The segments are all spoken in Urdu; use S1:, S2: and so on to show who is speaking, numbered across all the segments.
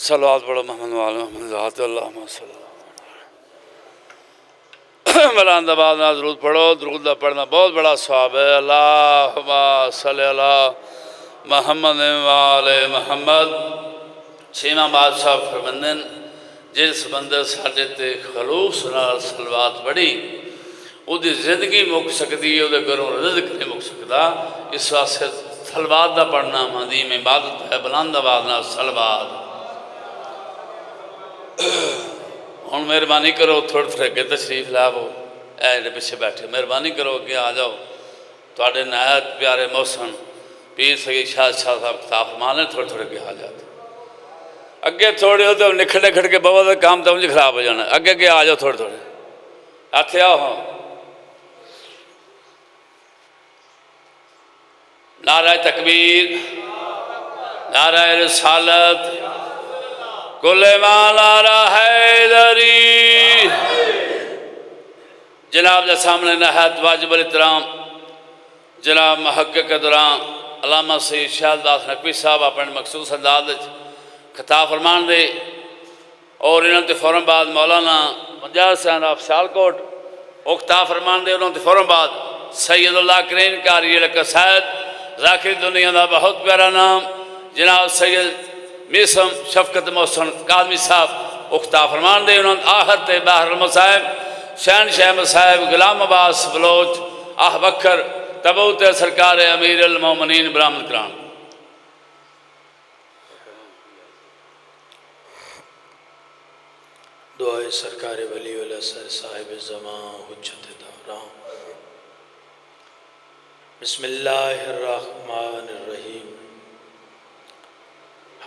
S1: صلوات پڑھو محمد وعلی محمد ذات اللہ صلی اللہ ملان دباد نہ درود پڑھو، درود دا پڑھنا بہت بڑا ثواب ہے۔ اللہم صلی اللہ محمد وعلی محمد۔ چھیواں بادشاہ فرمندن جس بندے ساڈے تے خلوص نال صلوات پڑھی او دی زندگی مک سکتی ہے، او دے گھروں رزق نہیں مک سکتا۔ اس واسطے صلوات دا پڑھنا عظیم عبادت ہے۔ بلند آواز نال صلوات۔ ہن مہربانی کرو تھوڑے تھوڑے کے تشریف لاؤ، اے جڑے پیچھے بیٹھے مہربانی کرو کہ آ جاؤ۔ تواڈے نہایت پیارے محسن پیر سید شاہ صاحب کتاب فرمانے تھوڑے تھوڑے کے آ جاتے اگے تھوڑے ہو تو نکھڑ نکھڑ کے بابا کا کام تو مجھے خراب ہو جانا ہے۔ اگے کے آ جاؤ تھوڑے تھوڑے ہاتھے آؤ۔ ہاں نعرہ تکبیر، نعرہ رسالت، کل ما نعرہ حیدری۔ جناب کے سامنے نہایت واجب الاحترام جناب محقق دوران علامہ سید شہید عباس نقوی صاحب اپنے مخصوص انداز خطاب فرمان دے، اور انہوں نے فوراً بعد مولانا مجاز حسین آف سیالکوٹ وہ خطاب فرمان دے، انہوں نے فوراً بعد سید اللہ کرین کاری القصائد ذاکر دنیا دا بہت پیارا نام جناب سید میسم شفقت محسن قادمی صاحب وہ خطاب فرمان دے، انہوں نے آخر تے باہر المصائب شہنشاہ مصائب غلام عباس بلوچ آہ بکر تبوت سرکار امیر المومنین برآمد کرام۔
S2: دعائے سرکار ولی الاسر صاحب زمان حجت دوران۔ بسم اللہ الرحمن الرحیم۔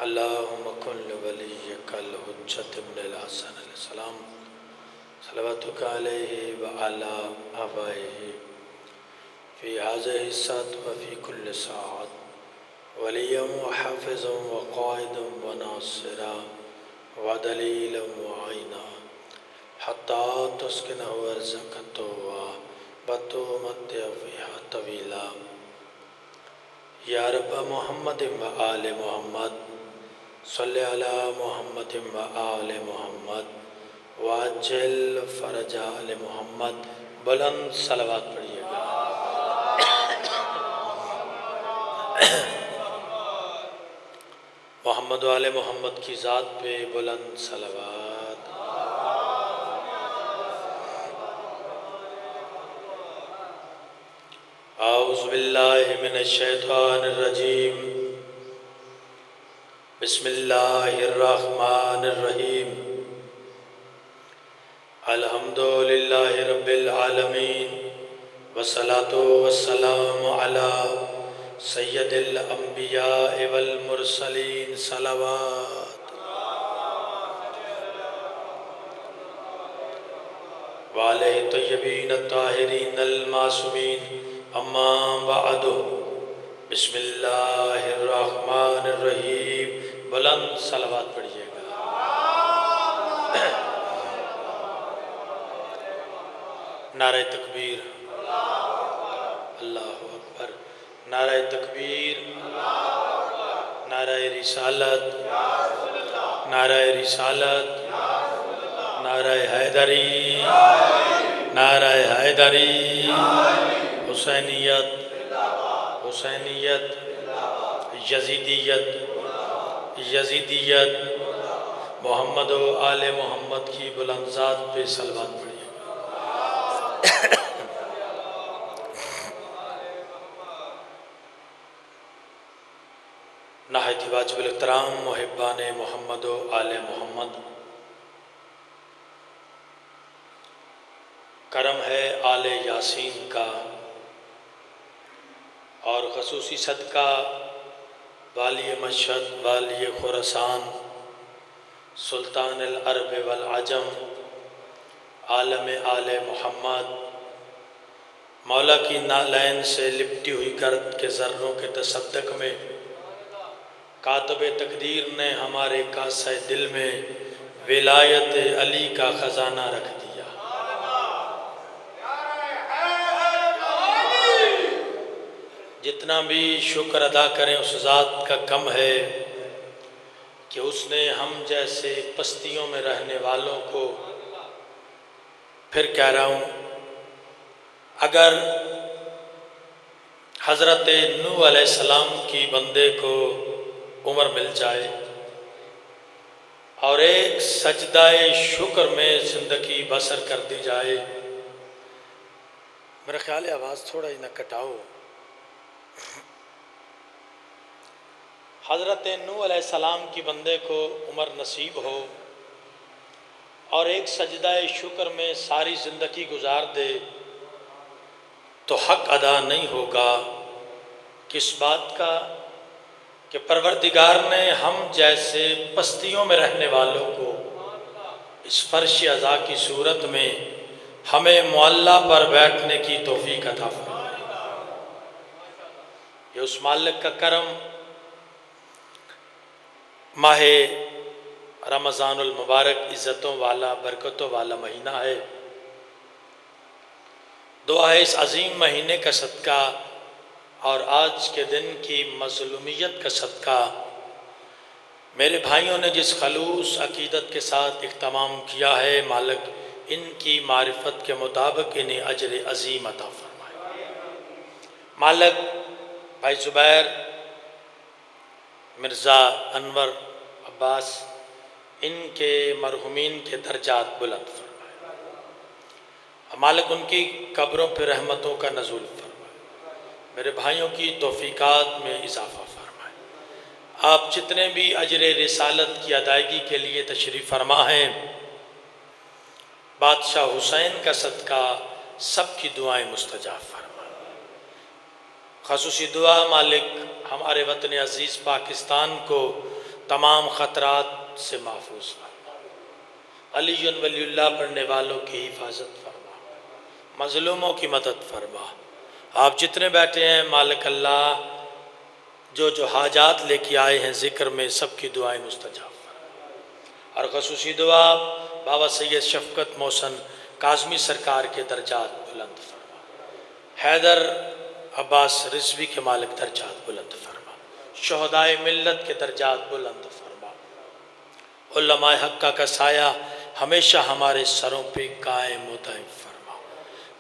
S2: اللہم کن لولیک الحجت ابن الحسن علیہ السلام صلواتک علیہ وعلا آبائہ فی هذه الساعة وفی کل ساعت ولیا وحافظا وقائدا وناصرا ودلیلا وعینا حتی تسکنہ ارزق طوعا وتمتع فیہا طویلا۔ یا رب محمد و آل محمد صلی علی محمد و آل محمد واجل فرج آل محمد۔ بلند صلوات پڑھیے گا۔ محمد و آل محمد کی ذات پہ بلند صلوات۔ اعوذ باللہ من الشیطان الرجیم۔ بسم اللہ الرحمن الرحیم۔ الحمدللہ رب العالمین والصلاة والسلام علی سید الانبیاء والمرسلین صلوات۔ وعلیہ طیبین الطاہرین المعصومین اما بعد۔ بسم اللہ الرحمن الرحیم۔ بلند صلوات پڑھیے گا۔ نعرہ تکبیر، اللہ اکبر، نعرہ تکبیر، نعرہ رسالت، نعرہ رسالت، نعرہ حیدری، نعرہ حیدری، حسینیت، حسینیت، یزیدیت، یزیدیت، محمد و آل محمد کی بلند ذات پہ صلوات پڑھیے۔ نہایت واجب الاحترام محبان محمد و آل محمد، کرم ہے آل یاسین کا اور خصوصی صدقہ والی مشہد والی خراسان سلطان العرب والعجم عالم آل محمد، مولا کی نالین سے لپٹی ہوئی گرد کے ذروں کے تصدق میں کاتب تقدیر نے ہمارے کاسہ دل میں ولایت علی کا خزانہ رکھ دیا۔ جتنا بھی شکر ادا کریں اس ذات کا کم ہے کہ اس نے ہم جیسے پستیوں میں رہنے والوں کو، پھر کہہ رہا ہوں، اگر حضرت نوح علیہ السلام کی بندے کو عمر مل جائے اور ایک سجدہ شکر میں زندگی بسر کر دی جائے، میرا خیال ہے آواز تھوڑا ہی نہ کٹاؤ، حضرت نوح علیہ السلام کی بندے کو عمر نصیب ہو اور ایک سجدہ شکر میں ساری زندگی گزار دے، تو حق ادا نہیں ہوگا کس بات کا کہ پروردگار نے ہم جیسے پستیوں میں رہنے والوں کو اس فرش عزا کی صورت میں ہمیں معلّہ پر بیٹھنے کی توفیق عطا فرمائے۔ یہ اس مالک کا کرم، ماہ رمضان المبارک عزتوں والا، برکتوں والا مہینہ ہے۔ دعا ہے اس عظیم مہینے کا صدقہ اور آج کے دن کی مظلومیت کا صدقہ، میرے بھائیوں نے جس خلوص عقیدت کے ساتھ اہتمام کیا ہے، مالک ان کی معرفت کے مطابق انہیں اجر عظیم عطا فرمائے۔ مالک بھائی زبیر، مرزا انور عباس، ان کے مرحومین کے درجات بلند فرمائے۔ مالک ان کی قبروں پہ رحمتوں کا نزول فرمائے، میرے بھائیوں کی توفیقات میں اضافہ فرمائے۔ آپ جتنے بھی اجر رسالت کی ادائیگی کے لیے تشریف فرما ہیں، بادشاہ حسین کا صدقہ سب کی دعائیں مستجاب فرمائے۔ خصوصی دعا مالک ہمارے وطن عزیز پاکستان کو تمام خطرات سے محفوظ فرما، علی ولی اللہ پڑھنے والوں کی حفاظت فرما، مظلوموں کی مدد فرما۔ آپ جتنے بیٹھے ہیں مالک اللہ، جو حاجات لے کے آئے ہیں ذکر میں، سب کی دعائیں مستجاب فرما۔ اور خصوصی دعا بابا سید شفقت محسن کاظمی سرکار کے درجات بلند فرما، حیدر عباس رضوی کے مالک درجات بلند فرما، شہدائے ملت کے درجات بلند فرما، علماء حقہ کا سایہ ہمیشہ ہمارے سروں پہ قائم و دائم فرما۔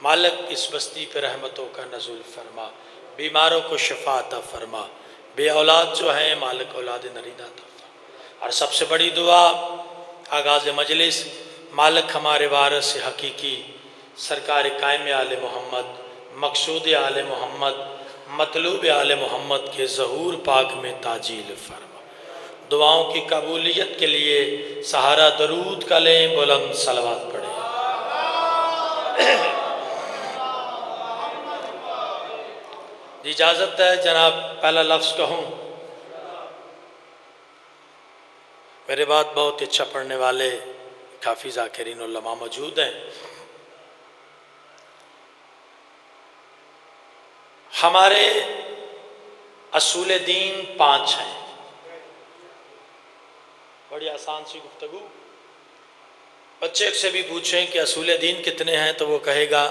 S2: مالک اس بستی پہ رحمتوں کا نزول فرما، بیماروں کو شفا عطا فرما، بے اولاد جو ہیں مالک اولاد نریدہ عطا فرما۔ اور سب سے بڑی دعا آغاز مجلس، مالک ہمارے وارث حقیقی سرکار قائم آل محمد، مقصود آل محمد، مطلوب آل محمد کے ظہور پاک میں تعجیل فرما۔ دعاؤں کی قبولیت کے لیے سہارا درود کا لیں، بلند صلوات پڑھیں۔ اجازت ہے جناب پہلا لفظ کہوں؟ میرے بعد بہت اچھا پڑھنے والے کافی ذاکرین علماء موجود ہیں۔ ہمارے اصول دین 5 ہیں، بڑی آسان سی گفتگو۔ بچے سے بھی پوچھیں کہ اصول دین کتنے ہیں تو وہ کہے گا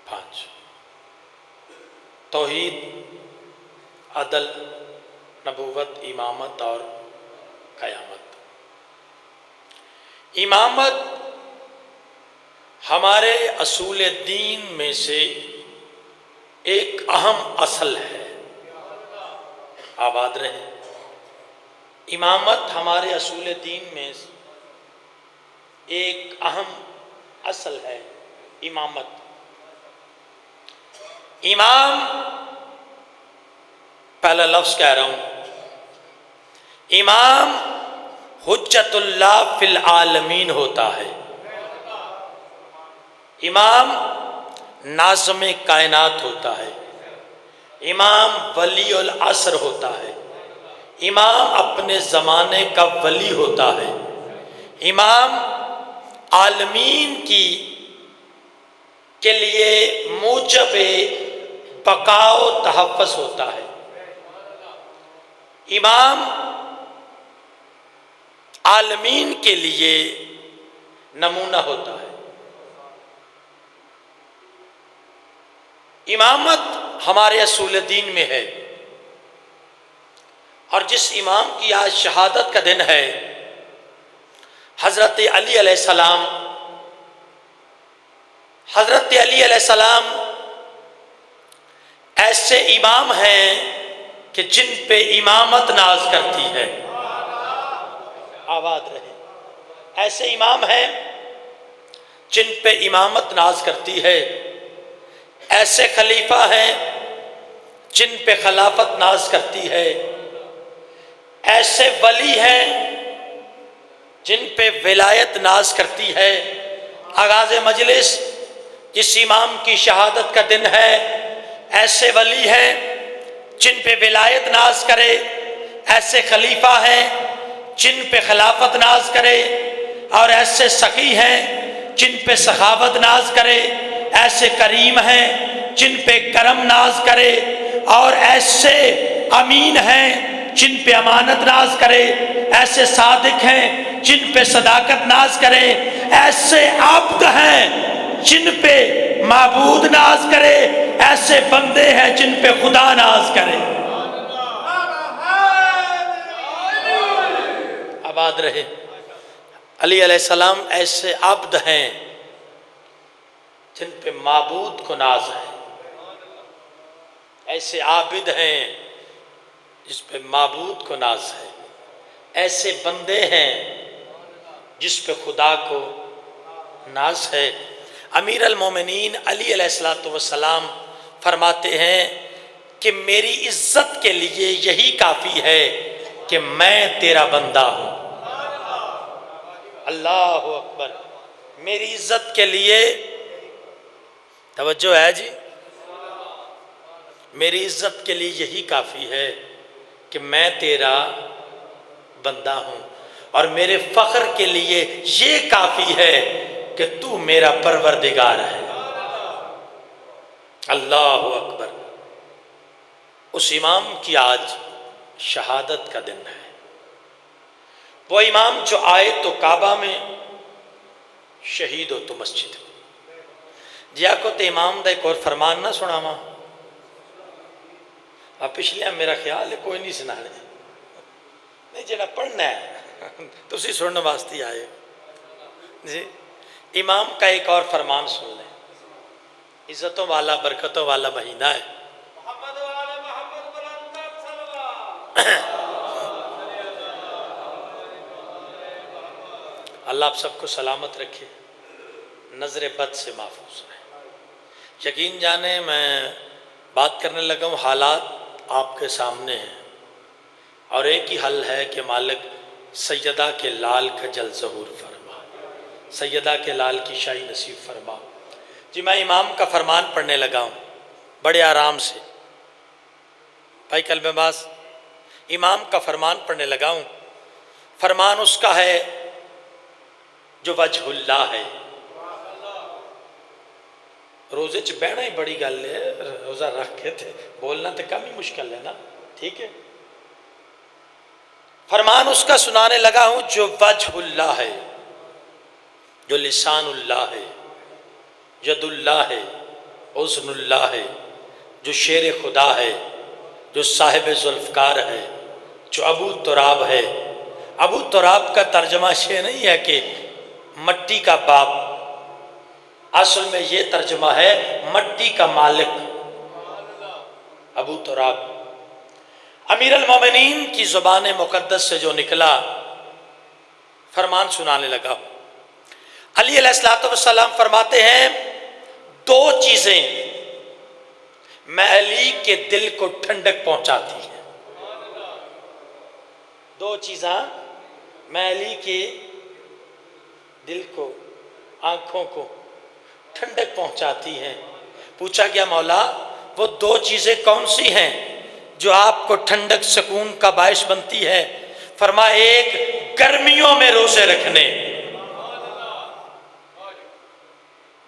S2: 5: توحید، عدل، نبوت، امامت اور قیامت۔ امامت ہمارے اصول دین میں سے ایک اہم اصل ہے، آباد رہیں۔ امامت ہمارے اصول دین میں ایک اہم اصل ہے، امامت۔ امام، پہلا لفظ کہہ رہا ہوں، امام حجت اللہ فی العالمین ہوتا ہے، امام ناظم کائنات ہوتا ہے، امام ولی العصر ہوتا ہے، امام اپنے زمانے کا ولی ہوتا ہے، امام عالمین کے لیے موجب بقا و تحفظ ہوتا ہے، امام عالمین کے لیے نمونہ ہوتا ہے۔ امامت ہمارے اصول دین میں ہے اور جس امام کی آج شہادت کا دن ہے، حضرت علی علیہ السلام، حضرت علی علیہ السلام ایسے امام ہیں کہ جن پہ امامت ناز کرتی ہے، آباد رہے، ایسے امام ہیں جن پہ امامت ناز کرتی ہے، ایسے خلیفہ ہیں جن پہ خلافت ناز کرتی ہے، ایسے ولی ہیں جن پہ ولایت ناز کرتی ہے۔ آغاز مجلس جس امام کی شہادت کا دن ہے، ایسے ولی ہیں جن پہ ولایت ناز کرے، ایسے خلیفہ ہیں جن پہ خلافت ناز کرے، اور ایسے سخی ہیں جن پہ سخاوت ناز کرے، ایسے کریم ہیں جن پہ کرم ناز کرے، اور ایسے امین ہیں جن پہ امانت ناز کرے، ایسے صادق ہیں جن پہ صداقت ناز کرے، ایسے عبد ہیں جن پہ معبود ناز کرے، ایسے بندے ہیں جن پہ خدا ناز کرے۔ آباد رہے۔ علی علیہ السلام ایسے عبد ہیں جن پہ معبود کو ناز ہے، ایسے عابد ہیں جس پہ معبود کو ناز ہے، ایسے بندے ہیں جس پہ خدا کو ناز ہے۔ امیر المومنین علی علیہ السلام فرماتے ہیں کہ میری عزت کے لیے یہی کافی ہے کہ میں تیرا بندہ ہوں۔ اللہ اکبر۔ میری عزت کے لیے، توجہ ہے جی، میری عزت کے لیے یہی کافی ہے کہ میں تیرا بندہ ہوں، اور میرے فخر کے لیے یہ کافی ہے کہ تو میرا پروردگار ہے۔ اللہ اکبر۔ اس امام کی آج شہادت کا دن ہے۔ وہ امام جو آئے تو کعبہ میں، شہید ہو تو مسجد میں۔ جیا کو تے امام دا ایک اور فرمان نہ سنا ماں، اب پچھلے میرا خیال ہے کوئی نہیں سنا رہے، نہیں جڑا پڑھنا ہے تو اسی سننے واسطے آئے جی۔ امام کا ایک اور فرمان سن لیں، عزتوں والا برکتوں والا مہینہ ہے۔ اللہ آپ سب کو سلامت رکھے، نظر بد سے محفوظ رہے۔ یقین جانے میں بات کرنے لگا ہوں، حالات آپ کے سامنے ہیں، اور ایک ہی حل ہے کہ مالک سیدہ کے لال کا جل ظہور فرما، سیدہ کے لال کی شاہی نصیب فرما۔ جی میں امام کا فرمان پڑھنے لگا ہوں بڑے آرام سے، بھائی قلب باز، امام کا فرمان پڑھنے لگا ہوں۔ فرمان اس کا ہے جو وجہ اللہ ہے۔ روزے چ بہنا ہی بڑی گل ہے، روزہ رکھ کے تھے بولنا تو کم ہی مشکل ہے نا، ٹھیک ہے۔ فرمان اس کا سنانے لگا ہوں جو وجہ اللہ ہے، جو لسان اللہ ہے، ید اللہ ہے، اذن اللہ ہے، جو شیر خدا ہے، جو صاحب ذوالفقار ہے، جو ابو تراب ہے۔ ابو تراب کا ترجمہ یہ نہیں ہے کہ مٹی کا باپ، اصل میں یہ ترجمہ ہے مٹی کا مالک، ابو تراب۔ امیر المومنین کی زبان مقدس سے جو نکلا، فرمان سنانے لگا۔ علی علیہ السلام فرماتے ہیں دو چیزیں علی کے دل کو ٹھنڈک پہنچاتی ہیں، دو چیزاں علی کے دل کو، آنکھوں کو ٹھنڈک پہنچاتی ہیں۔ پوچھا گیا مولا وہ دو چیزیں کون سی ہیں جو آپ کو ٹھنڈک سکون کا باعث بنتی ہے؟ فرمایا ایک گرمیوں میں روزے رکھنے،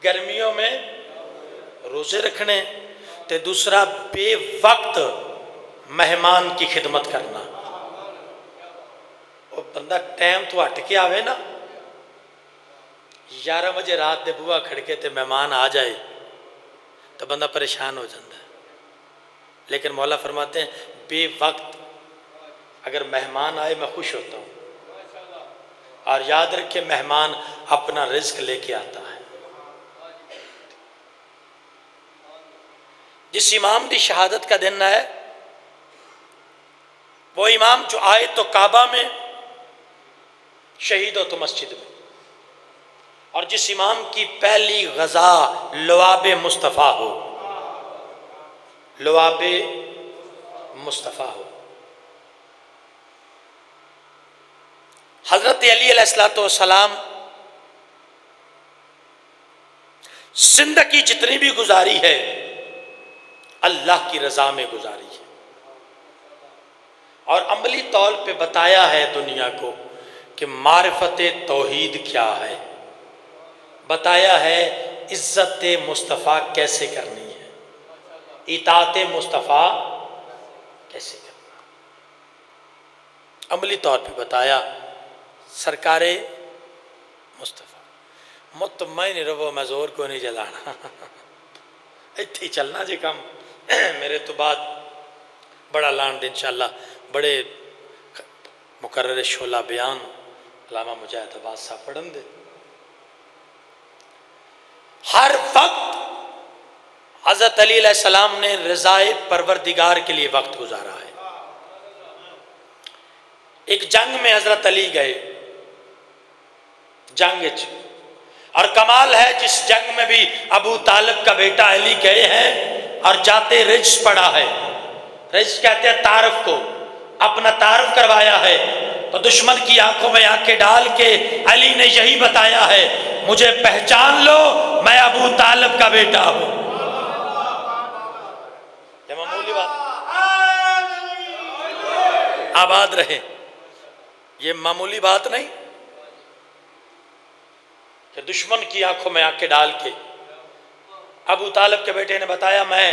S2: گرمیوں میں روزے رکھنے، تے دوسرا بے وقت مہمان کی خدمت کرنا۔ وہ بندہ ٹائم تو ہٹ کے آوے نا، 11 بجے رات دے بوا کھڑکے تے مہمان آ جائے تو بندہ پریشان ہو جاتا ہے، لیکن مولا فرماتے ہیں بے وقت اگر مہمان آئے میں خوش ہوتا ہوں، اور یاد رکھے مہمان اپنا رزق لے کے آتا ہے۔ جس امام کی شہادت کا دن ہے وہ امام جو آئے تو کعبہ میں، شہید ہو تو مسجد میں، اور جس امام کی پہلی غذا لعاب مصطفیٰ ہو، لعاب مصطفیٰ ہو۔ حضرت علی علیہ السلام زندگی جتنی بھی گزاری ہے اللہ کی رضا میں گزاری ہے، اور عملی طور پہ بتایا ہے دنیا کو کہ معرفت توحید کیا ہے، بتایا ہے عزت مصطفیٰ کیسے کرنی ہے، اطاعت مصطفیٰ کیسے کرنا، عملی طور پہ بتایا۔ سرکار مصطفیٰ مطمئن رہو، میں زور کو نہیں جلانا، اتھے ہی چلنا جی کم، میرے تو بعد بڑا لان دے انشاءاللہ بڑے مقرر شعلہ بیان علامہ مجاہد عباس صاحب پڑھن دے۔ ہر وقت حضرت علی علیہ السلام نے رضائے پروردگار کے لیے وقت گزارا ہے۔ ایک جنگ میں حضرت علی گئے، جنگ اور کمال ہے جس جنگ میں بھی ابو طالب کا بیٹا علی گئے ہیں اور جاتے رجز پڑا ہے، رجز کہتے ہیں تعارف کو، اپنا تعارف کروایا ہے، تو دشمن کی آنکھوں میں آنکھیں ڈال کے علی نے یہی بتایا ہے مجھے پہچان لو میں ابو طالب کا بیٹا ہوں۔ یہ معمولی بات، آباد رہے، یہ معمولی بات نہیں کہ دشمن کی آنکھوں میں آنکھیں ڈال کے ابو طالب کے بیٹے نے بتایا میں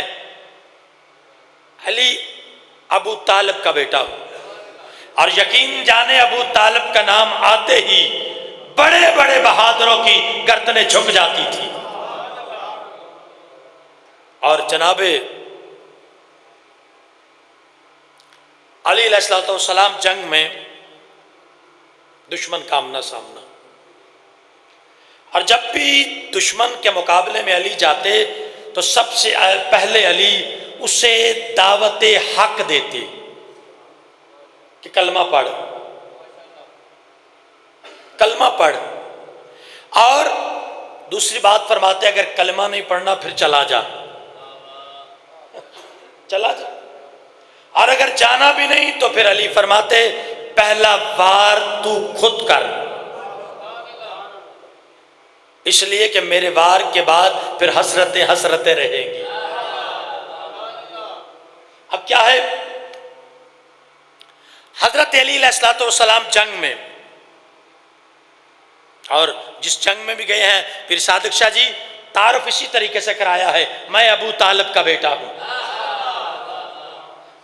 S2: علی ابو طالب کا بیٹا ہوں، اور یقین جانے ابو طالب کا نام آتے ہی بڑے بڑے بہادروں کی گردنیں جھک جاتی تھی۔ اور جناب علی علیہ السلام جنگ میں دشمن کا آمنا سامنا، اور جب بھی دشمن کے مقابلے میں علی جاتے تو سب سے پہلے علی اسے دعوت حق دیتے کہ کلمہ پڑھ، کلمہ پڑھ، اور دوسری بات فرماتے اگر کلمہ نہیں پڑھنا پھر چلا جا، چلا جا، اور اگر جانا بھی نہیں تو پھر علی فرماتے پہلا وار تو خود کر، اس لیے کہ میرے وار کے بعد پھر حسرتیں رہیں گی۔ اب کیا ہے، حضرت علی علیہ السلام جنگ میں، اور جس جنگ میں بھی گئے ہیں پھر صادق شاہ جی تعارف اسی طریقے سے کرایا ہے میں ابو طالب کا بیٹا ہوں،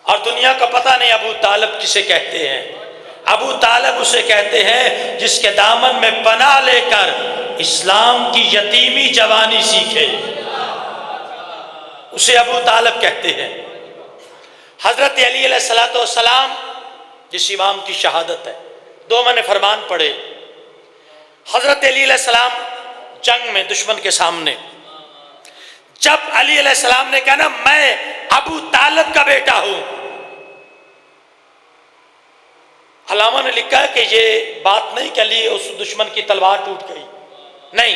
S2: اور دنیا کو پتہ نہیں ابو طالب کسے کہتے ہیں۔ ابو طالب اسے کہتے ہیں جس کے دامن میں پناہ لے کر اسلام کی یتیمی جوانی سیکھے، اسے ابو طالب کہتے ہیں۔ حضرت علی علیہ السلام جس امام کی شہادت ہے، دو میں نے فرمان پڑھے، حضرت علی علیہ السلام جنگ میں دشمن کے سامنے، جب علی علیہ السلام نے کہا نا میں ابو طالب کا بیٹا ہوں، علامہ نے لکھا ہے کہ یہ بات نہیں کہ علی اس دشمن کی تلوار ٹوٹ گئی، نہیں،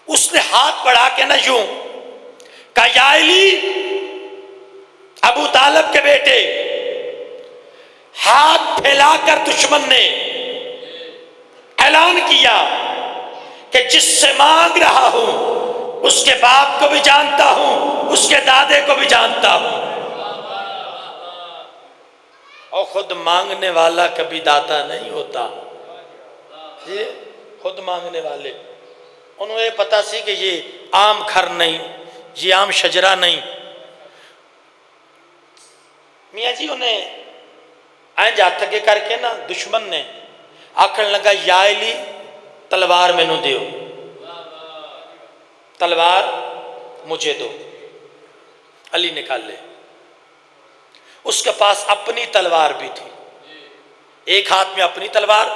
S2: اس نے ہاتھ بڑھا کے نا یوں کہا یا علی ابو طالب کے بیٹے، ہاتھ پھیلا کر دشمن نے اعلان کیا کہ جس سے مانگ رہا ہوں اس کے باپ کو بھی جانتا ہوں، اس کے دادے کو بھی جانتا ہوں، اور خود مانگنے والا کبھی داتا نہیں ہوتا، یہ خود مانگنے والے انہوں نے پتا سی کہ یہ عام کھر نہیں، یہ عام شجرہ نہیں، میاں جی انہیں اینج ہاتھ اگے کر کے نا دشمن نے آکھن لگا یا علی تلوار میں نو دیو، تلوار مجھے دو، علی نکال لے، اس کے پاس اپنی تلوار بھی تھی، ایک ہاتھ میں اپنی تلوار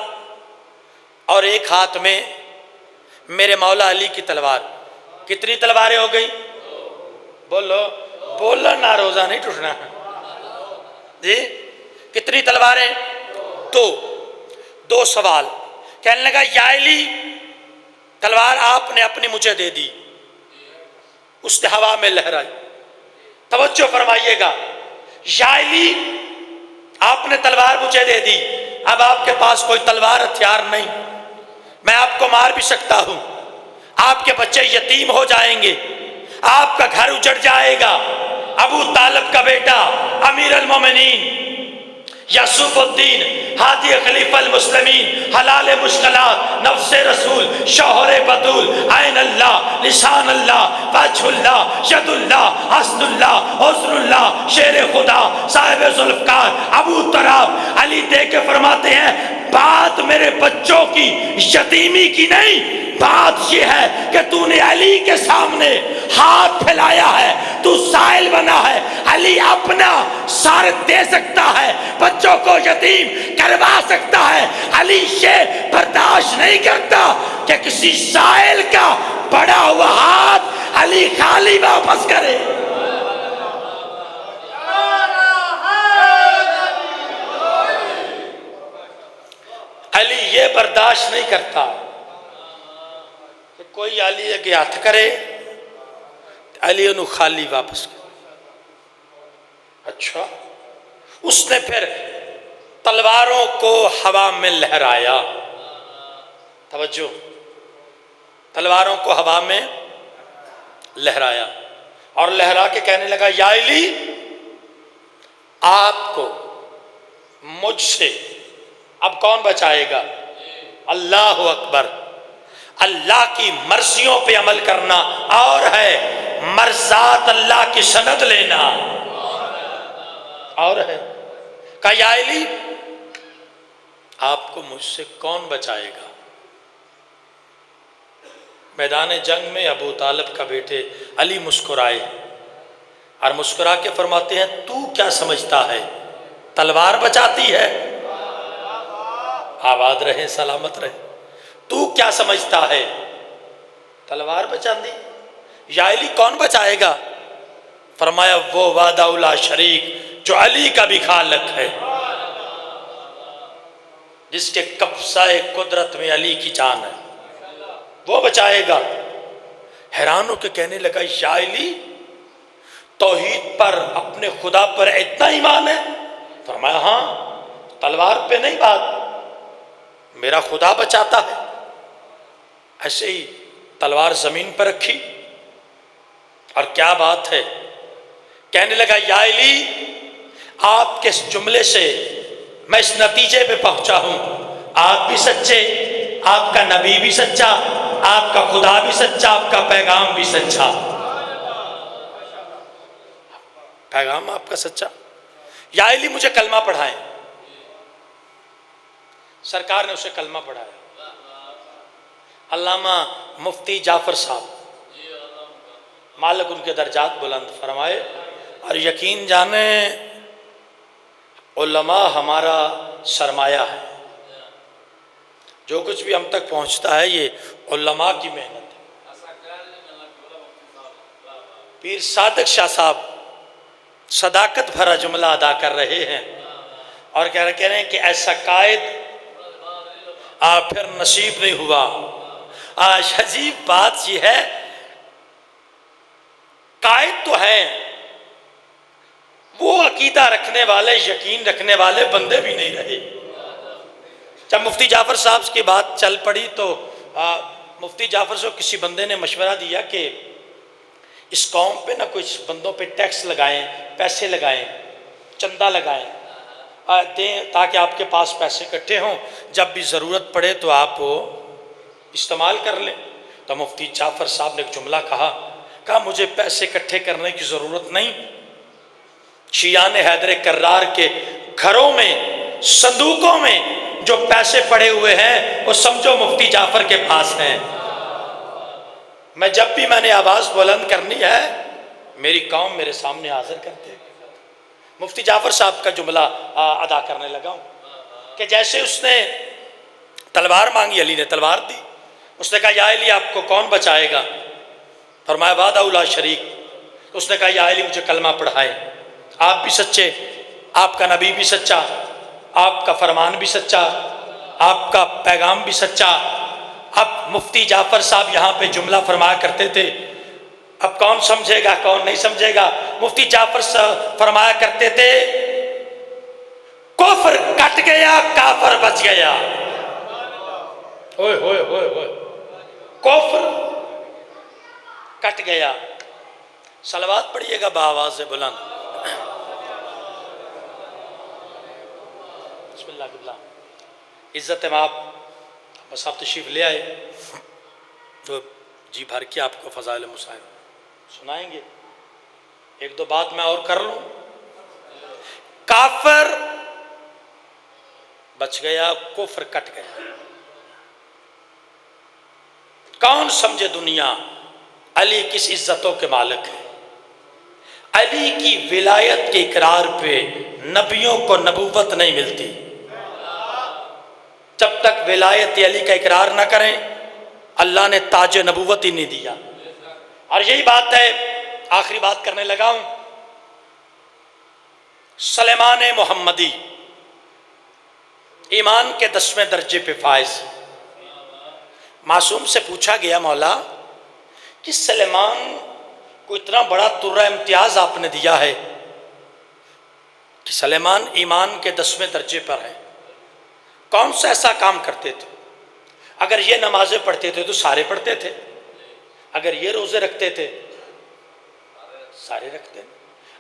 S2: اور ایک ہاتھ میں میرے مولا علی کی تلوار۔ کتنی تلواریں ہو گئی؟ بولو، بولو نہ، روزہ نہیں ٹوٹنا جی۔ کتنی تلواریں؟ دو سوال۔ کہنے لگا یا علی، تلوار آپ نے اپنی مجھے دے دی، اس نے ہوا میں لہرائی۔ توجہ فرمائیے گا، یا علی آپ نے تلوار مجھے دے دی، اب آپ کے پاس کوئی تلوار ہتھیار نہیں، میں آپ کو مار بھی سکتا ہوں، آپ کے بچے یتیم ہو جائیں گے، آپ کا گھر اجڑ جائے گا۔ ابو طالب کا بیٹا امیر المومنین یعصوب الدین ہادی خلیفہ المسلمین، حلال مشکلات، نفس رسول، شوہر بطول، عین اللہ، لسان اللہ، وجہ اللہ، ید اللہ، حسن اللہ، حسن اللہ، شیر خدا، صاحب ذوالفقار، ابو تراب علی دے کے فرماتے ہیں بات میرے بچوں کی یتیمی کی نہیں، بات یہ ہے کہ تو نے علی کے سامنے ہاتھ پھیلایا ہے، تو سائل بنا ہے، علی اپنا سر دے سکتا ہے، بچوں کو یتیم کروا سکتا ہے، علی یہ برداشت نہیں کرتا کہ کسی سائل کا بڑا ہوا ہاتھ علی خالی واپس کرے۔ علی یہ برداشت نہیں کرتا کہ کوئی علی کے ہاتھ کرے، علی انہوں خالی واپس کرے۔ اچھا، اس نے پھر تلواروں کو ہوا میں لہرایا، توجہ، تلواروں کو ہوا میں لہرایا اور لہرا کے کہنے لگا یا علی، آپ کو مجھ سے اب کون بچائے گا؟ اللہ اکبر۔ اللہ کی مرضیوں پہ عمل کرنا اور ہے، مرضات اللہ کی سند لینا اور ہے۔ کہا یا علی، آپ کو مجھ سے کون بچائے گا؟ میدان جنگ میں ابو طالب کا بیٹے علی مسکرائے اور مسکرا کے فرماتے ہیں تو کیا سمجھتا ہے تلوار بچاتی ہے؟ آباد رہے، سلامت رہے۔ تو کیا سمجھتا ہے تلوار بچاندی؟ یا علی کون بچائے گا؟ فرمایا وہ وعدہ لا شریک جو علی کا بھی خالق ہے، جس کے قبضہ قدرت میں علی کی جان ہے، وہ بچائے گا۔ حیران ہو کے کہنے لگا یا علی، توحید پر، اپنے خدا پر اتنا ایمان ہے؟ فرمایا ہاں، تلوار پہ نہیں بات، میرا خدا بچاتا ہے۔ ایسے ہی تلوار زمین پر رکھی اور کیا بات ہے، کہنے لگا یا علی، آپ کے اس جملے سے میں اس نتیجے پہ پہنچا ہوں، آپ بھی سچے، آپ کا نبی بھی سچا، آپ کا خدا بھی سچا، آپ کا پیغام بھی سچا۔ پیغام آپ کا سچا۔ یا علی مجھے کلمہ پڑھائیں۔ سرکار نے اسے کلمہ پڑھایا۔ علامہ مفتی جعفر صاحب، مالک ان کے درجات بلند فرمائے، اور یقین جانیں علماء ہمارا سرمایہ ہے، جو کچھ بھی ہم تک پہنچتا ہے یہ علماء کی محنت ہے۔ پیر صادق شاہ صاحب صداقت بھرا جملہ ادا کر رہے ہیں اور کہہ رہے ہیں کہ ایسا قائد پھر نصیب نہیں ہوا۔ عجیب بات یہ ہے، قائد تو ہے، وہ عقیدہ رکھنے والے، یقین رکھنے والے بندے بھی نہیں رہے۔ جب مفتی جعفر صاحب کی بات چل پڑی تو مفتی جعفر صاحب کسی بندے نے مشورہ دیا کہ اس قوم پہ نہ کچھ بندوں پہ ٹیکس لگائیں، پیسے لگائیں، چندہ لگائیں، دیں تاکہ آپ کے پاس پیسے اکٹھے ہوں، جب بھی ضرورت پڑے تو آپ وہ استعمال کر لیں۔ تو مفتی جعفر صاحب نے ایک جملہ کہا مجھے پیسے اکٹھے کرنے کی ضرورت نہیں، شیعان حیدر کرار کے گھروں میں، صندوقوں میں جو پیسے پڑے ہوئے ہیں وہ سمجھو مفتی جعفر کے پاس ہیں۔ میں جب بھی میں نے آواز بلند کرنی ہے، میری قوم میرے سامنے حاضر کرتے ہیں۔ مفتی جعفر صاحب کا جملہ ادا کرنے لگا ہوں کہ جیسے اس نے تلوار مانگی، علی نے تلوار دی، اس نے کہا یا علی آپ کو کون بچائے گا؟ فرمایا وحدہ لا شریک۔ اس نے کہا یا علی مجھے کلمہ پڑھائے، آپ بھی سچے، آپ کا نبی بھی سچا، آپ کا فرمان بھی سچا، آپ کا پیغام بھی سچا۔ اب مفتی جعفر صاحب یہاں پہ جملہ فرمایا کرتے تھے، اب کون سمجھے گا کون نہیں سمجھے گا؟ مفتی جعفر صاحب فرمایا کرتے تھے کفر کٹ گیا کافر بچ گیا۔ ہوئے ہوئے ہوئے ہوئے، کفر کٹ گیا۔ صلوات پڑھیے گا بآواز بلند۔ بسم اللہ باللہ۔ عزت مآب بس آپ تشریف لے آئے تو جی بھر کے آپ کو فضائل مصائب سنائیں گے۔ ایک دو بات میں اور کر لوں۔ کافر بچ گیا، کفر کٹ گیا۔ کون سمجھے دنیا علی کس عزتوں کے مالک ہے؟ علی کی ولایت کے اقرار پہ نبیوں کو نبوت نہیں ملتی۔ جب تک ولایت علی کا اقرار نہ کریں اللہ نے تاج نبوت ہی نہیں دیا۔ اور یہی بات ہے، آخری بات کرنے لگا ہوں، سلیمان محمدی ایمان کے 10ویں درجے پہ فائز۔ معصوم سے پوچھا گیا مولا کہ سلیمان کو اتنا بڑا ترہ امتیاز آپ نے دیا ہے کہ سلیمان ایمان کے 10ویں درجے پر ہے، کون سا ایسا کام کرتے تھے؟ اگر یہ نمازیں پڑھتے تھے تو سارے پڑھتے تھے، اگر یہ روزے رکھتے تھے سارے رکھتے ہیں،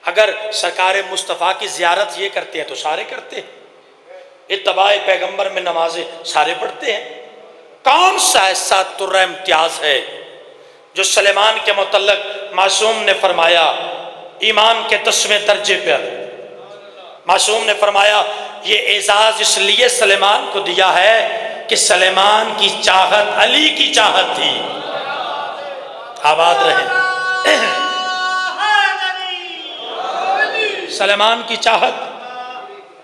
S2: اگر سرکار مصطفیٰ کی زیارت یہ کرتے ہیں تو سارے کرتے ہیں، اتباع پیغمبر میں نمازیں سارے پڑھتے ہیں۔ کون سا ایسا ترہ امتیاز ہے جو سلیمان کے متعلق معصوم نے فرمایا ایمان کے 10ویں درجے پر؟ معصوم نے فرمایا یہ اعزاز اس لیے سلیمان کو دیا ہے کہ سلیمان کی چاہت علی کی چاہت تھی۔ آباد رہے۔ سلیمان کی چاہت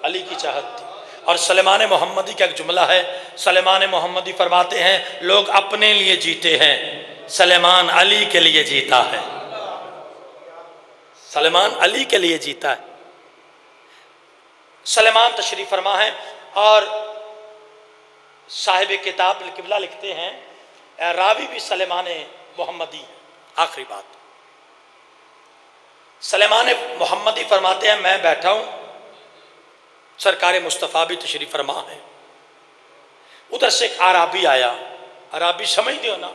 S2: علی کی چاہت تھی۔ اور سلیمان محمدی کا ایک جملہ ہے، سلیمان محمدی فرماتے ہیں لوگ اپنے لیے جیتے ہیں، سلیمان علی کے لیے جیتا ہے۔ سلیمان علی کے لیے جیتا ہے۔ سلیمان تشریف فرما ہے اور صاحب کتاب القبلہ لکھتے ہیں راوی بھی سلیمان محمدی ہے۔ آخری بات، سلیمان محمدی فرماتے ہیں میں بیٹھا ہوں، سرکار مصطفیٰ بھی تشریف فرما ہے، ادھر سے ایک عرابی آیا، عرابی سمجھ دیو نا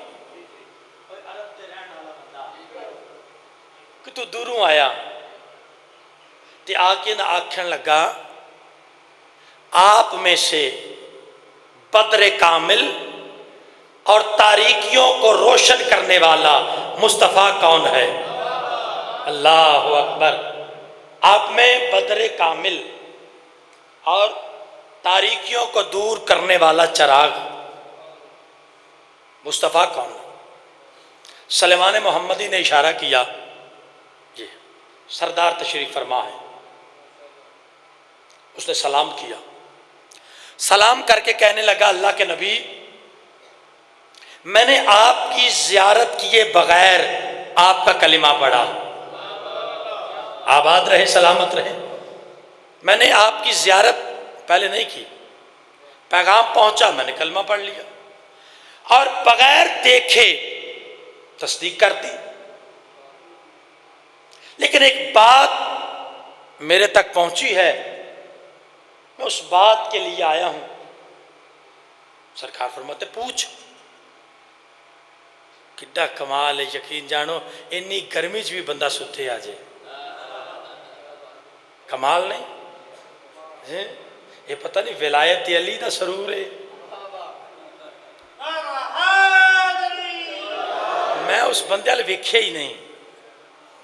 S2: کہ تو دوروں آیا تے آکے نہ آکھن لگا آپ میں سے بدر کامل اور تاریکیوں کو روشن کرنے والا مصطفیٰ کون ہے؟ اللہ اکبر۔ آپ میں بدر کامل اور تاریکیوں کو دور کرنے والا چراغ مصطفیٰ کون ہے؟ سلیمان محمدی نے اشارہ کیا جی سردار تشریف فرما ہے۔ اس نے سلام کیا، سلام کر کے کہنے لگا اللہ کے نبی میں نے آپ کی زیارت کیے بغیر آپ کا کلمہ پڑھا، آباد رہے سلامت رہے، میں نے آپ کی زیارت پہلے نہیں کی، پیغام پہنچا میں نے کلمہ پڑھ لیا اور بغیر دیکھے تصدیق کر دی۔ لیکن ایک بات میرے تک پہنچی ہے، میں اس بات کے لیے آیا ہوں۔ سرکار فرماتے پوچھ۔ کڈا کمال ہے، یقین جانو انی گرمی چ بھی بندہ ستے آ جائے، کمال نہیں؟ یہ پتہ نہیں ولایت علی دا سرور ہے۔ میں اس بندے والے ویکھیا ہی نہیں،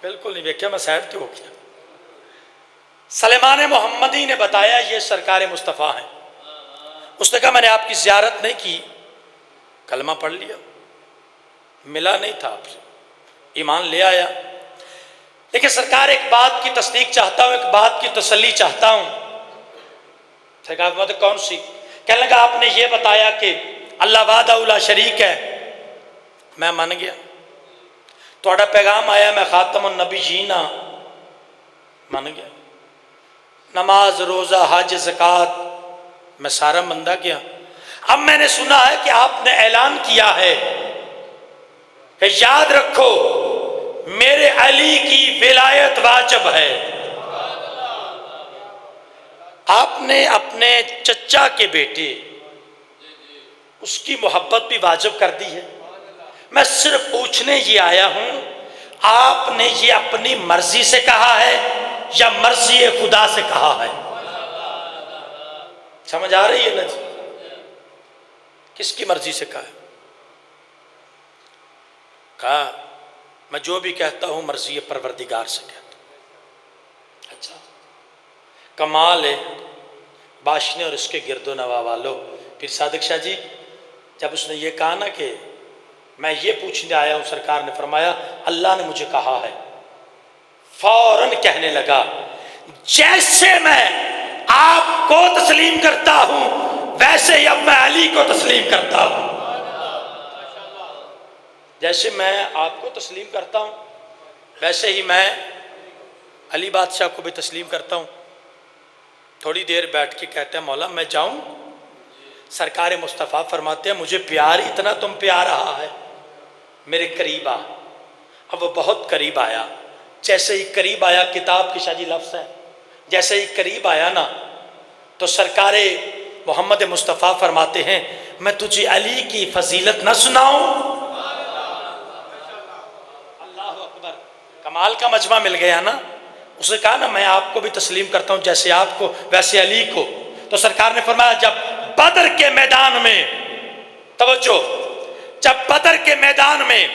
S2: بالکل نہیں ویکھیا، میں سائڈ تے ہو گیا۔ سلیمان محمدی نے بتایا یہ سرکار مصطفیٰ ہیں۔ اس نے کہا میں نے آپ کی زیارت نہیں کی، کلمہ پڑھ لیا، ملا نہیں تھا آپ سے، ایمان لے آیا۔ لیکن سرکار ایک بات کی تصدیق چاہتا ہوں، ایک بات کی تسلی چاہتا ہوں۔ سرکار فرماتے کون سی؟ کہنے لگا آپ نے یہ بتایا کہ اللہ وحدہ لا شریک ہے، میں مان گیا، تھوڑا پیغام آیا میں خاتم النبیین ہاں، مان گیا، نماز روزہ حج زکوٰۃ میں سارا مندہ کیا۔ اب میں نے سنا ہے کہ آپ نے اعلان کیا ہے کہ یاد رکھو میرے علی کی ولایت واجب ہے۔ آپ نے اپنے چچا کے بیٹے اس کی محبت بھی واجب کر دی ہے۔ میں صرف پوچھنے یہ آیا ہوں، آپ نے یہ اپنی مرضی سے کہا ہے یا مرضی خدا سے کہا ہے؟ سمجھ آ رہی ہے نا جی؟ کس کی مرضی سے کہا ہے؟ کہا میں جو بھی کہتا ہوں مرضی پروردگار سے کہتا ہوں۔ اچھا کمال ہے باشنے اور اس کے گرد و نواح والو۔ پھر صادق شاہ جی جب اس نے یہ کہا نا کہ میں یہ پوچھنے آیا ہوں، سرکار نے فرمایا اللہ نے مجھے کہا ہے، فوراً کہنے لگا جیسے میں آپ کو تسلیم کرتا ہوں ویسے ہی اب میں علی کو تسلیم کرتا ہوں۔ جیسے میں آپ کو تسلیم کرتا ہوں ویسے ہی میں علی بادشاہ کو بھی تسلیم کرتا ہوں۔ تھوڑی دیر بیٹھ کے کہتے ہیں مولا میں جاؤں؟ سرکار مصطفیٰ فرماتے ہیں مجھے پیار اتنا تم پہ آ رہا ہے، میرے قریب آ۔ اب وہ بہت قریب آیا، جیسے ہی قریب آیا، کتاب کی شاہ جی لفظ ہے، جیسے ہی قریب آیا نا تو سرکار محمد مصطفیٰ فرماتے ہیں میں تجھے علی کی فضیلت نہ سناؤں؟ اللہ اکبر، کمال کا مجمع مل گیا نا۔ اس نے کہا نا میں آپ کو بھی تسلیم کرتا ہوں جیسے آپ کو ویسے علی کو۔ تو سرکار نے فرمایا جب بدر کے میدان میں، توجہ، جب بدر کے میدان میں،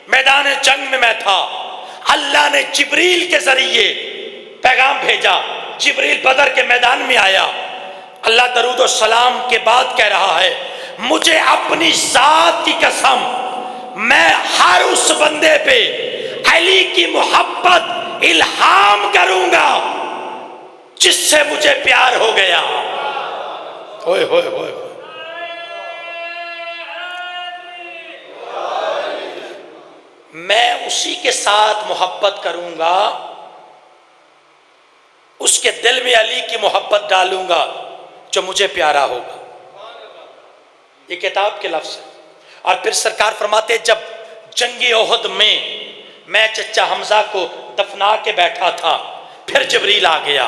S2: میدان جنگ میں میں تھا، اللہ نے جبریل کے ذریعے پیغام بھیجا۔ جبریل بدر کے میدان میں آیا، اللہ درود و سلام کے بعد کہہ رہا ہے مجھے اپنی ذات کی قسم میں ہر اس بندے پہ علی کی محبت الہام کروں گا جس سے مجھے پیار ہو گیا۔ ہوئے ہوئے ہوئے ہوئے، میں اسی کے ساتھ محبت کروں گا، اس کے دل میں علی کی محبت ڈالوں گا جو مجھے پیارا ہوگا۔ یہ کتاب کے لفظ ہے۔ اور پھر سرکار فرماتے جب جنگ احد میں میں چچا حمزہ کو دفنا کے بیٹھا تھا، پھر جبریل آ گیا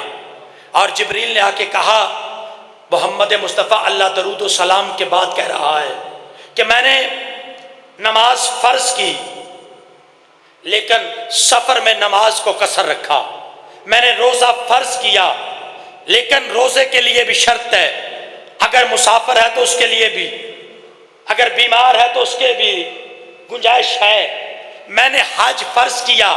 S2: اور جبریل نے آ کے کہا محمد مصطفیٰ اللہ درود و سلام کے بعد کہہ رہا ہے کہ میں نے نماز فرض کی لیکن سفر میں نماز کو قصر رکھا، میں نے روزہ فرض کیا لیکن روزے کے لیے بھی شرط ہے، اگر مسافر ہے تو اس کے لیے بھی، اگر بیمار ہے تو اس کے بھی گنجائش ہے، میں نے حج فرض کیا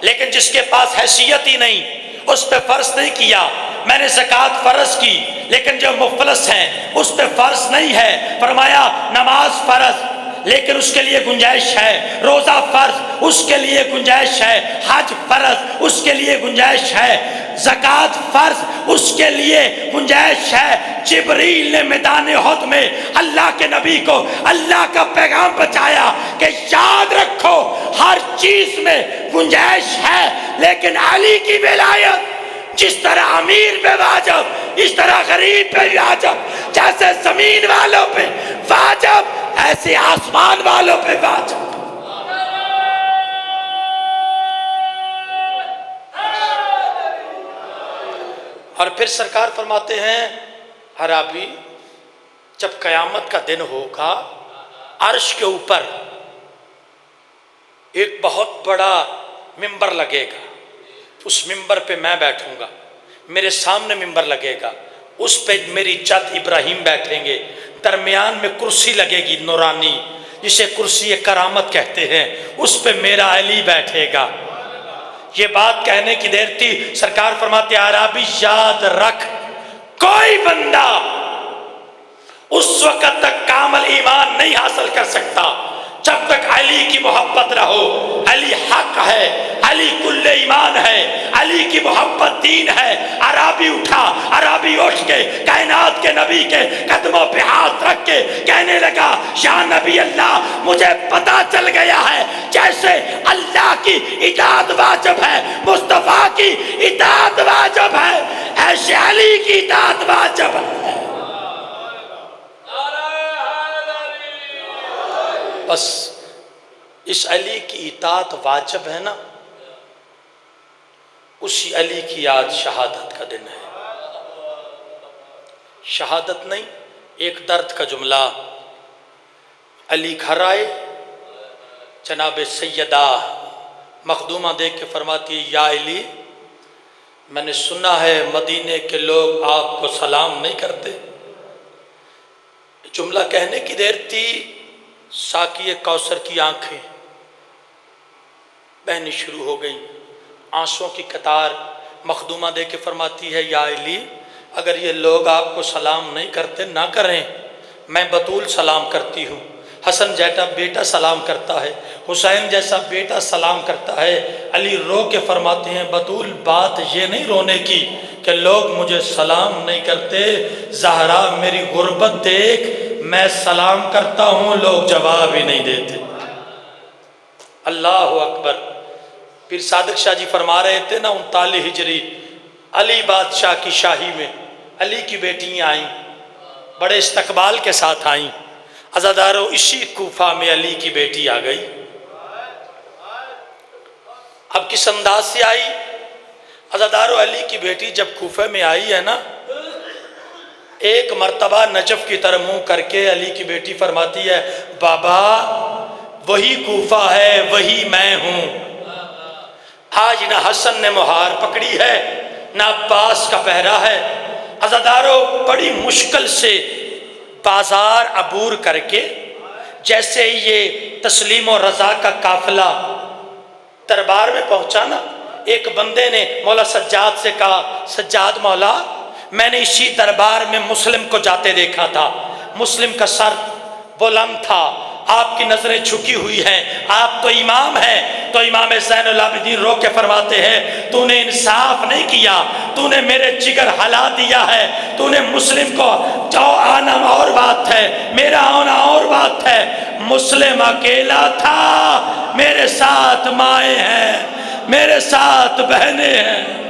S2: لیکن جس کے پاس حیثیت ہی نہیں اس پہ فرض نہیں کیا، میں نے زکوٰۃ فرض کی لیکن جو مفلس ہیں اس پہ فرض نہیں ہے، فرمایا نماز فرض لیکن اس کے لیے گنجائش ہے، روزہ فرض اس کے لیے گنجائش ہے، حج فرض اس کے لیے گنجائش ہے، زکوٰۃ فرض اس کے لیے گنجائش ہے۔ جبریل نے میدان احد میں اللہ کے نبی کو اللہ کا پیغام پہنچایا کہ یاد رکھو ہر چیز میں گنجائش ہے لیکن علی کی ولایت جس طرح امیر پہ واجب اس طرح غریب پہ واجب، جیسے زمین والوں پہ واجب ایسے آسمان والوں پہ واجب۔ اور پھر سرکار فرماتے ہیں عربی جب قیامت کا دن ہوگا عرش کے اوپر ایک بہت بڑا ممبر لگے گا، اس ممبر پہ میں بیٹھوں گا، میرے سامنے ممبر لگے گا، اس پہ میری جد ابراہیم بیٹھیں گے، درمیان میں کرسی لگے گی نورانی جسے کرسی کرامت کہتے ہیں، اس پہ میرا علی بیٹھے گا۔ یہ بات کہنے کی دیر تھی، سرکار فرماتے عربی یاد رکھ کوئی بندہ اس وقت تک کامل ایمان نہیں حاصل کر سکتا جب تک علی کی محبت رہو، علی حق ہے، علی کل ایمان ہے، علی کی محبت دین ہے۔ عرابی اٹھا، عرابی اٹھ کے کائنات کے نبی کے قدموں پہ ہاتھ رکھ کے کہنے لگا یا نبی اللہ، مجھے پتا چل گیا ہے جیسے اللہ کی اطاعت واجب ہے، مصطفیٰ کی اطاعت واجب ہے، ایسے علی کی اطاعت واجب ہے۔ بس اس علی کی اطاعت واجب ہے نا، اسی علی کی آج شہادت کا دن ہے۔ شہادت نہیں، ایک درد کا جملہ۔ علی گھر آئے، جناب سیدہ مخدومہ دیکھ کے فرماتی ہے یا علی، میں نے سنا ہے مدینے کے لوگ آپ کو سلام نہیں کرتے۔ جملہ کہنے کی دیر تھی، ساقی کوثر کی آنکھیں بہنی شروع ہو گئیں، آنسوؤں کی قطار۔ مخدومہ دے کے فرماتی ہے یا علی، اگر یہ لوگ آپ کو سلام نہیں کرتے نہ کریں، میں بطول سلام کرتی ہوں، حسن جیسا بیٹا سلام کرتا ہے، حسین جیسا بیٹا سلام کرتا ہے۔ علی رو کے فرماتے ہیں بطول بات یہ نہیں رونے کی کہ لوگ مجھے سلام نہیں کرتے، زہرا میری غربت دیکھ، میں سلام کرتا ہوں لوگ جواب ہی نہیں دیتے۔ اللہ اکبر۔ پھر صادق شاہ جی فرما رہے تھے نا 39 ہجری علی بادشاہ کی شاہی میں علی کی بیٹیاں آئیں، بڑے استقبال کے ساتھ آئیں۔ عزادارو اسی کوفہ میں علی کی بیٹی آ گئی۔ اب کس انداز سے آئی؟ عزادارو علی کی بیٹی جب کوفہ میں آئی ہے نا، ایک مرتبہ نجف کی طرح منہ کر کے علی کی بیٹی فرماتی ہے بابا وہی کوفہ ہے، وہی میں ہوں۔ آج نہ حسن نے مہار پکڑی ہے، نہ عباس کا پہرا ہے۔ عزادارو بڑی مشکل سے بازار عبور کر کے، جیسے یہ تسلیم و رضا کا قافلہ دربار میں پہنچا نا، ایک بندے نے مولا سجاد سے کہا سجاد مولا، میں نے اسی دربار میں مسلم کو جاتے دیکھا تھا، مسلم کا سر بلند تھا، آپ کی نظریں جھکی ہوئی ہیں، آپ تو امام ہیں۔ تو امام زین العابدین رو کے فرماتے ہیں تو نے انصاف نہیں کیا، تو نے میرے جگر ہلا دیا ہے، تو نے مسلم کو جو آنا اور بات ہے، میرا آنا اور بات ہے، مسلم اکیلا تھا، میرے ساتھ مائیں ہیں، میرے ساتھ بہنیں ہیں۔